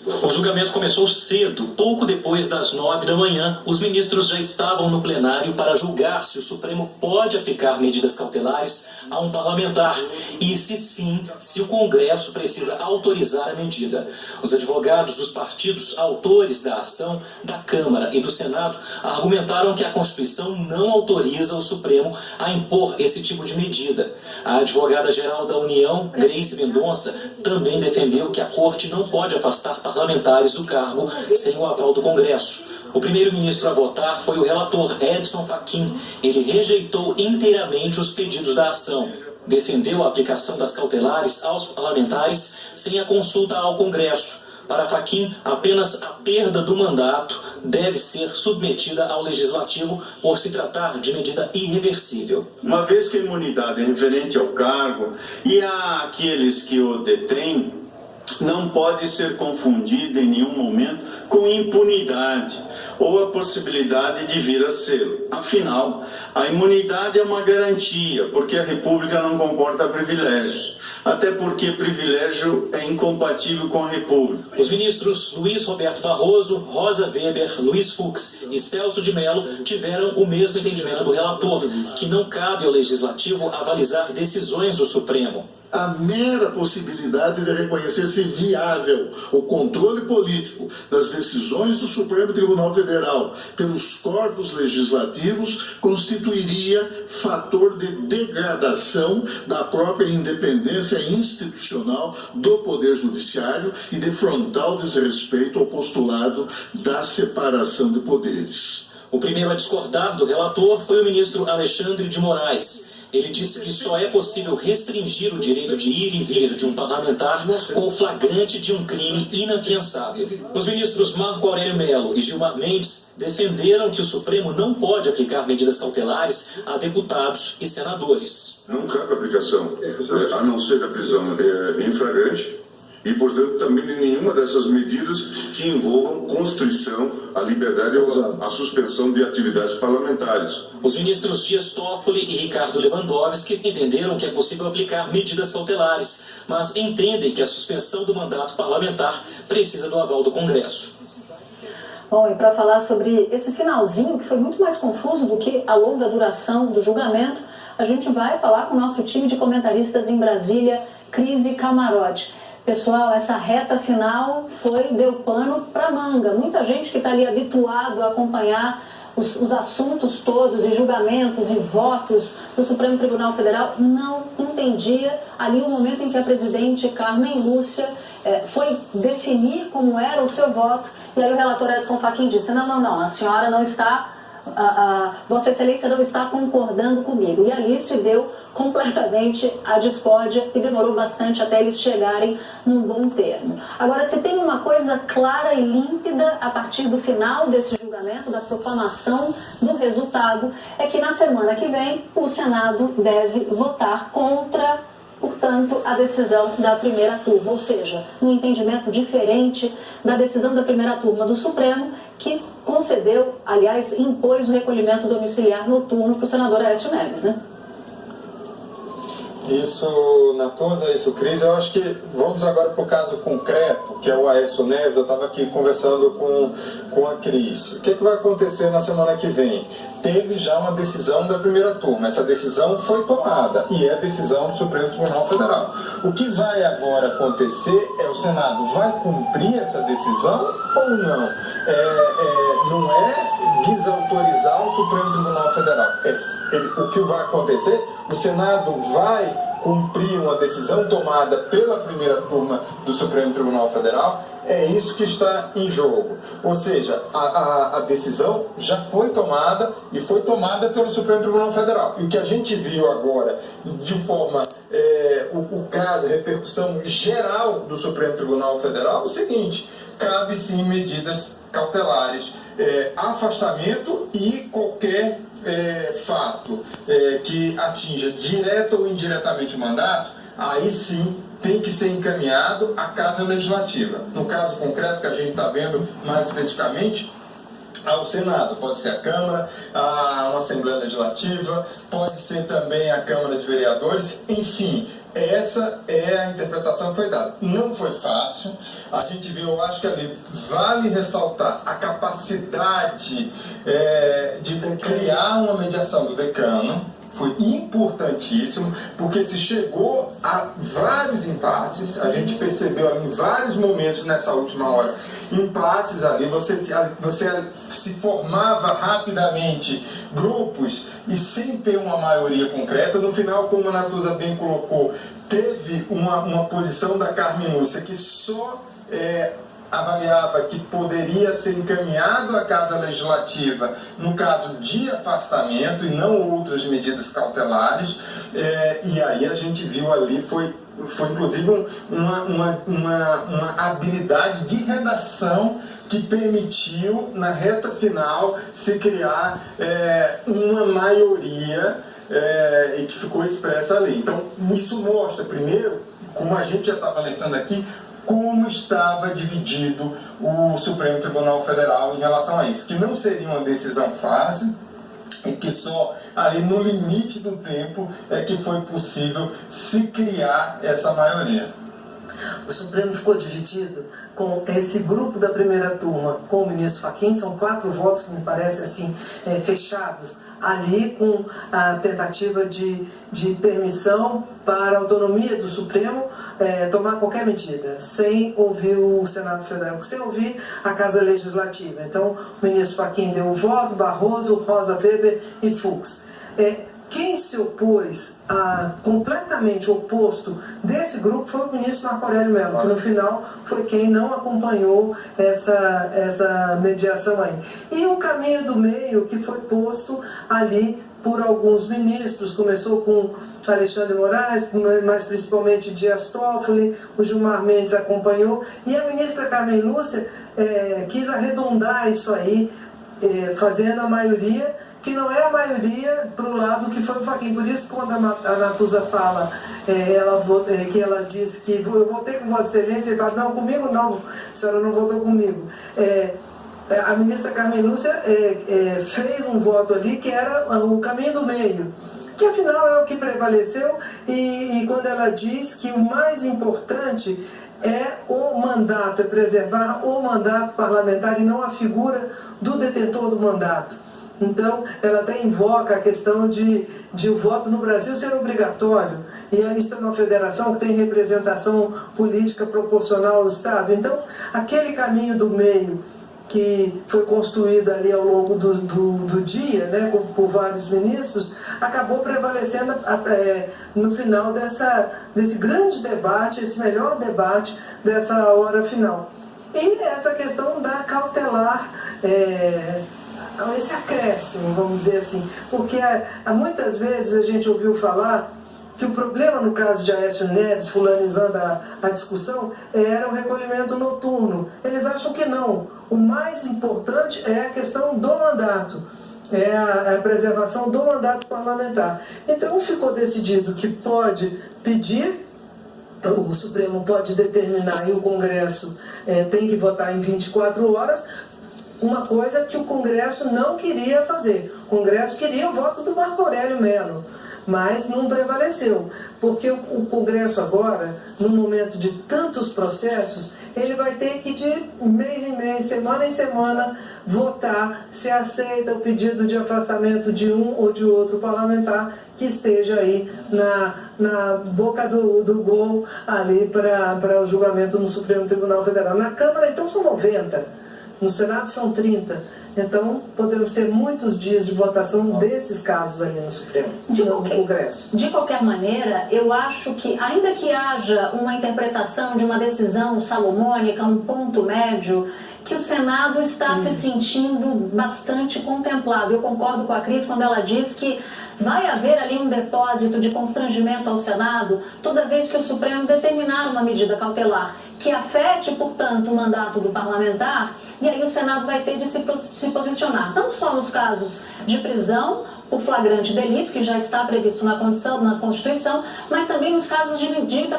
O julgamento começou cedo, pouco depois das 9 da manhã. Os ministros já estavam no plenário para julgar se o Supremo pode aplicar medidas cautelares a um parlamentar e, se sim, se o Congresso precisa autorizar a medida. Os advogados dos partidos autores da ação da Câmara e do Senado argumentaram que a Constituição não autoriza o Supremo a impor esse tipo de medida. A advogada-geral da União, Grace Mendonça, também defendeu que a Corte não pode afastar parlamentares do cargo sem o aval do Congresso. O primeiro-ministro a votar foi o relator Edson Fachin. Ele rejeitou inteiramente os pedidos da ação. Defendeu a aplicação das cautelares aos parlamentares sem a consulta ao Congresso. Para Fachin, apenas a perda do mandato deve ser submetida ao Legislativo por se tratar de medida irreversível. Uma vez que a imunidade é referente ao cargo e àqueles que o detêm, não pode ser confundida em nenhum momento com impunidade ou a possibilidade de vir a ser. Afinal, a imunidade é uma garantia, porque a República não comporta privilégios. Até porque privilégio é incompatível com a República. Os ministros Luiz Roberto Barroso, Rosa Weber, Luiz Fux e Celso de Mello tiveram o mesmo entendimento do relator, que não cabe ao Legislativo avalizar decisões do Supremo. A mera possibilidade de reconhecer-se viável o controle político das decisões do Supremo Tribunal Federal pelos corpos legislativos constituiria fator de degradação da própria independência institucional do Poder Judiciário e de frontal desrespeito ao postulado da separação de poderes. O primeiro a discordar do relator foi o ministro Alexandre de Moraes. Ele disse que só é possível restringir o direito de ir e vir de um parlamentar com o flagrante de um crime inafiançável. Os ministros Marco Aurélio Mello e Gilmar Mendes defenderam que o Supremo não pode aplicar medidas cautelares a deputados e senadores. Não cabe aplicação, a não ser a prisão em flagrante. E, portanto, também nenhuma dessas medidas que envolvam constrição à liberdade ou à suspensão de atividades parlamentares. Os ministros Dias Toffoli e Ricardo Lewandowski entenderam que é possível aplicar medidas cautelares, mas entendem que a suspensão do mandato parlamentar precisa do aval do Congresso. Bom, e para falar sobre esse finalzinho, que foi muito mais confuso do que a longa duração do julgamento, a gente vai falar com o nosso time de comentaristas em Brasília, Cris e Camarote. Pessoal, essa reta final deu pano para manga. Muita gente que está ali habituado a acompanhar os assuntos todos e julgamentos e votos do Supremo Tribunal Federal não entendia ali o momento em que a presidente Carmen Lúcia foi definir como era o seu voto. E aí o relator Edson Fachin disse, não, a senhora não está... Vossa Excelência não está concordando comigo. E ali se deu completamente a discórdia e demorou bastante até eles chegarem num bom termo. Agora, se tem uma coisa clara e límpida a partir do final desse julgamento, da proclamação do resultado, é que na semana que vem o Senado deve votar contra, portanto, a decisão da primeira turma, ou seja, um entendimento diferente da decisão da primeira turma do Supremo, que concedeu, aliás, impôs o recolhimento domiciliar noturno para o senador Aécio Neves, né? Isso, Natuza, isso, Cris. Eu acho que vamos agora para o caso concreto, que é o Aécio Neves. Eu estava aqui conversando com a Cris. O que vai acontecer na semana que vem? Teve já uma decisão da primeira turma. Essa decisão foi tomada e é decisão do Supremo Tribunal Federal. O que vai agora acontecer é o Senado vai cumprir essa decisão ou não? Não é desautorizar o Supremo Tribunal Federal. O que vai acontecer? O Senado vai cumprir uma decisão tomada pela primeira turma do Supremo Tribunal Federal. É isso que está em jogo. Ou seja, a decisão já foi tomada e foi tomada pelo Supremo Tribunal Federal. E o que a gente viu agora, de forma, o caso, a repercussão geral do Supremo Tribunal Federal, é o seguinte: cabe sim medidas cautelares, afastamento e qualquer fato que atinja direta ou indiretamente o mandato, aí sim tem que ser encaminhado à Casa Legislativa. No caso concreto que a gente está vendo mais especificamente, ao Senado, pode ser a Câmara, a uma Assembleia Legislativa, pode ser também a Câmara de Vereadores, enfim, essa é a interpretação que foi dada. Não foi fácil. A gente viu, eu acho que ali vale ressaltar a capacidade de criar uma mediação do decano. Foi importantíssimo, porque se chegou a vários impasses, a gente percebeu ali em vários momentos nessa última hora, impasses ali, você se formava rapidamente grupos e sem ter uma maioria concreta. No final, como a Natuza bem colocou, teve uma posição da Carmen Lúcia que só avaliava que poderia ser encaminhado à Casa Legislativa no caso de afastamento e não outras medidas cautelares, e aí a gente viu ali, foi inclusive uma habilidade de redação que permitiu, na reta final, se criar uma maioria e que ficou expressa ali. Então, isso mostra, primeiro, como a gente já estava alertando aqui, como estava dividido o Supremo Tribunal Federal em relação a isso, que não seria uma decisão fácil e que só ali no limite do tempo é que foi possível se criar essa maioria. O Supremo ficou dividido com esse grupo da primeira turma, com o ministro Fachin, são 4 votos que me parecem assim, fechados, ali com a tentativa de permissão para a autonomia do Supremo tomar qualquer medida, sem ouvir o Senado Federal, sem ouvir a Casa Legislativa. Então, o ministro Fachin deu o voto, Barroso, Rosa Weber e Fux. Quem se opôs, completamente oposto desse grupo, foi o ministro Marco Aurélio Mello, que no final foi quem não acompanhou essa mediação aí. E o caminho do meio que foi posto ali por alguns ministros, começou com Alexandre de Moraes, mas principalmente Dias Toffoli, o Gilmar Mendes acompanhou, e a ministra Carmen Lúcia quis arredondar isso aí, fazendo a maioria, que não é a maioria para o lado que foi o Fachin. Por isso, quando a Natuza fala, que ela disse que eu votei com Vossa Excelência, ele fala, não, comigo não, a senhora não votou comigo. A ministra Carmen Lúcia fez um voto ali que era o caminho do meio, que afinal é o que prevaleceu, e quando ela diz que o mais importante é o mandato, é preservar o mandato parlamentar e não a figura do detentor do mandato. Então, ela até invoca a questão de o voto no Brasil ser obrigatório, e isso é uma federação que tem representação política proporcional ao Estado. Então, aquele caminho do meio que foi construído ali ao longo do dia, né, por vários ministros, acabou prevalecendo no final desse grande debate, esse melhor debate dessa hora final. E essa questão da cautelar, esse acréscimo, vamos dizer assim, porque muitas vezes a gente ouviu falar que o problema no caso de Aécio Neves, fulanizando a discussão, era o recolhimento noturno. Eles acham que não. O mais importante é a questão do mandato, é a preservação do mandato parlamentar. Então ficou decidido que pode pedir, o Supremo pode determinar e o Congresso tem que votar em 24 horas, uma coisa que o Congresso não queria fazer. O Congresso queria o voto do Marco Aurélio Mello, mas não prevaleceu, porque o Congresso agora, no momento de tantos processos, ele vai ter que de mês em mês, semana em semana, votar se aceita o pedido de afastamento de um ou de outro parlamentar que esteja aí na boca do gol ali para o julgamento no Supremo Tribunal Federal. Na Câmara, então, são 90. No Senado são 30, então podemos ter muitos dias de votação desses casos ali no Supremo, no Congresso. De qualquer maneira, eu acho que, ainda que haja uma interpretação de uma decisão salomônica, um ponto médio, que o Senado está se sentindo bastante contemplado. Eu concordo com a Cris quando ela diz que vai haver ali um depósito de constrangimento ao Senado toda vez que o Supremo determinar uma medida cautelar que afete, portanto, o mandato do parlamentar, e aí o Senado vai ter de se posicionar, não só nos casos de prisão por flagrante delito, que já está previsto na Constituição, mas também nos casos de medida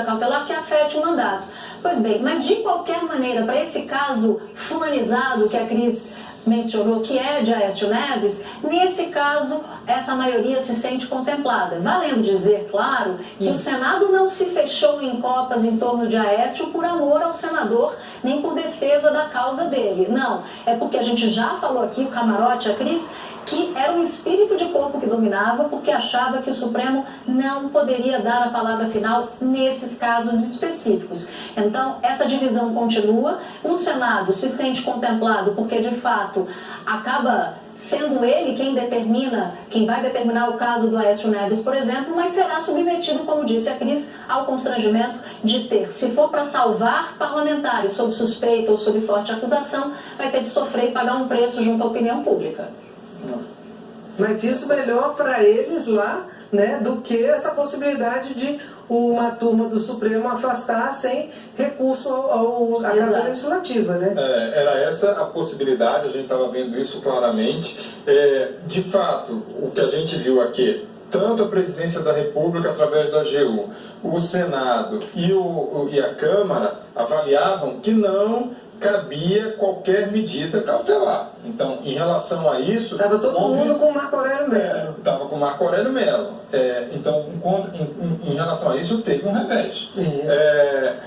cautelar que afete o mandato. Pois bem, mas de qualquer maneira, para esse caso fulanizado que a Cris mencionou, que é de Aécio Neves, nesse caso, essa maioria se sente contemplada. Valendo dizer, claro, que o Senado não se fechou em copas em torno de Aécio por amor ao senador, nem por defesa da causa dele. Não, é porque a gente já falou aqui, o Camarote, a Cris, que era um espírito de corpo que dominava, porque achava que o Supremo não poderia dar a palavra final nesses casos específicos. Então, essa divisão continua. O Senado se sente contemplado porque, de fato, acaba sendo ele quem determina, quem vai determinar o caso do Aécio Neves, por exemplo, mas será submetido, como disse a Cris, ao constrangimento de ter, se for para salvar parlamentares sob suspeita ou sob forte acusação, vai ter de sofrer e pagar um preço junto à opinião pública. Mas isso melhor para eles lá, né, do que essa possibilidade de uma turma do Supremo afastar sem recurso à Casa Legislativa, né? Era essa a possibilidade, a gente estava vendo isso claramente. De fato, o que a gente viu aqui, tanto a Presidência da República através da AGU, o Senado e a Câmara avaliavam que não cabia qualquer medida cautelar. Então, em relação a isso... Estava todo mundo com o Marco Aurélio Mello. Estava com o Marco Aurélio Mello. Então, em relação a isso, teve um revés.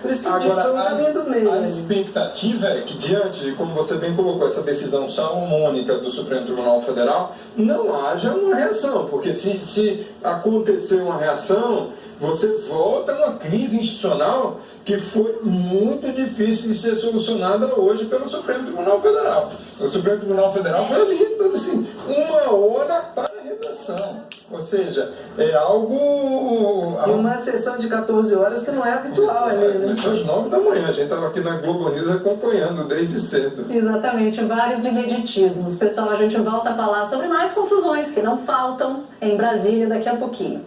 Por isso que agora, foi um caminho do meio. A expectativa é que, diante de, como você bem colocou, essa decisão salomônica do Supremo Tribunal Federal, não haja uma reação. Porque se acontecer uma reação, você volta a uma crise institucional que foi muito difícil de ser solucionada hoje pelo Supremo Tribunal Federal. O Supremo Tribunal Federal foi ali, assim, 1 hora para a redação. Ou seja, é algo... E uma sessão de 14 horas que não é habitual ali, né? São as 9 da manhã, a gente estava aqui na Globo News acompanhando desde cedo. Exatamente, vários ineditismos. Pessoal, a gente volta a falar sobre mais confusões que não faltam em Brasília daqui a pouquinho.